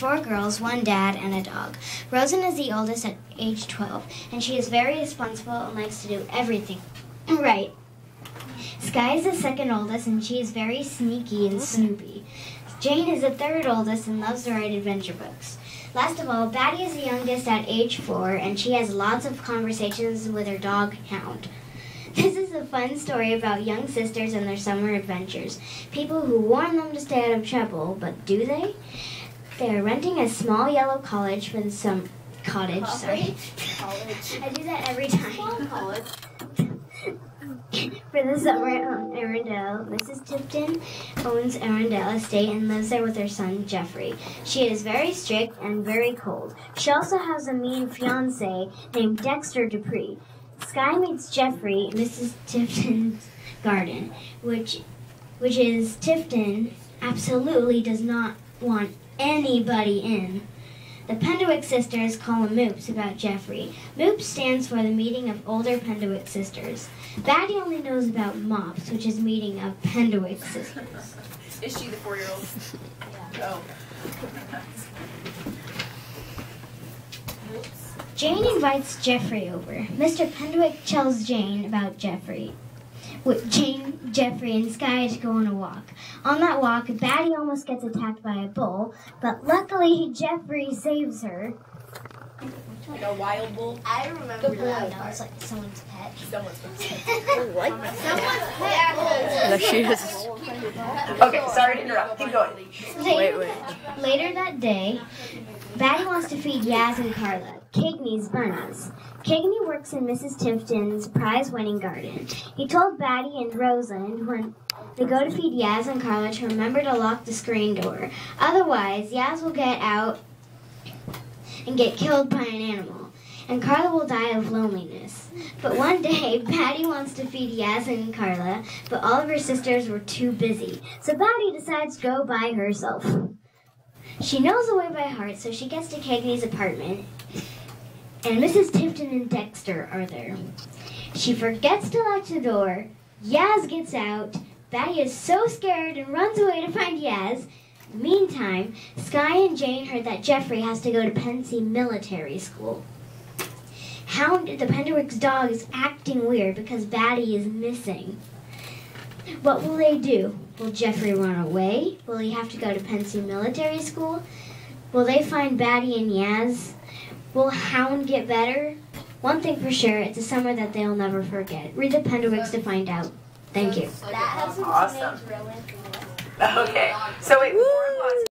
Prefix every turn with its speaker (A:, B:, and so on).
A: 4 girls, 1 dad, and a dog. Rosen is the oldest at age 12, and she is very responsible and likes to do everything right. Sky is the second oldest, and she is very sneaky and snoopy. Jane is the third oldest and loves to write adventure books. Last of all, Batty is the youngest at age 4, and she has lots of conversations with her dog, Hound. This is a fun story about young sisters and their summer adventures. People who warn them to stay out of trouble, but do they? They are renting a small yellow cottage for the cottage. I do that every time.
B: College.
A: For the summer on Arundel, Mrs. Tipton owns Arundel Estate and lives there with her son, Jeffrey. She is very strict and very cold. She also has a mean fiancé named Dexter Dupree. Sky meets Jeffrey in Mrs. Tipton's garden, which is Tipton absolutely does not want anybody in. The Penderwicks sisters call him Moops about Jeffrey. Moops stands for the meeting of older Penderwick sisters. Batty only knows about Mops, which is meeting of Penderwick sisters.
B: Is she the 4-year-old? Yeah. Oh.
A: Jane invites Jeffrey over. Mr. Penderwick tells Jane about Jeffrey. With Jane, Jeffrey, and Sky to go on a walk. On that walk, Batty almost gets attacked by a bull, but luckily Jeffrey saves her.
B: Like a wild bull?
C: I remember
B: the bull.
C: that was like someone's pet.
B: Someone's pet.
C: Someone's pet.
D: No, she is.
B: Okay, sorry to interrupt. Keep going.
A: Later that day, Batty wants to feed Yaz and Carla, Cagney's bunnies. Cagney works in Mrs. Tipton's prize-winning garden. He told Batty and Rosalind when they go to feed Yaz and Carla to remember to lock the screen door. Otherwise, Yaz will get out and get killed by an animal, and Carla will die of loneliness. But one day, Batty wants to feed Yaz and Carla, but all of her sisters were too busy, so Batty decides to go by herself. She knows the way by heart, so she gets to Cagney's apartment, and Mrs. Tipton and Dexter are there. She forgets to lock the door. Yaz gets out. Batty is so scared and runs away to find Yaz. Meantime, Sky and Jane heard that Jeffrey has to go to Pensy Military School. Hound, the Penderwicks dog, is acting weird because Batty is missing. What will they do? Will Jeffrey run away? Will he have to go to Pensy Military School? Will they find Batty and Yaz? Will Hound get better? One thing for sure, it's a summer that they'll never forget. Read the Penderwicks to find out. Thank you.
C: That has some
B: Awesome.
C: names really.
B: Okay. So wait, before applause.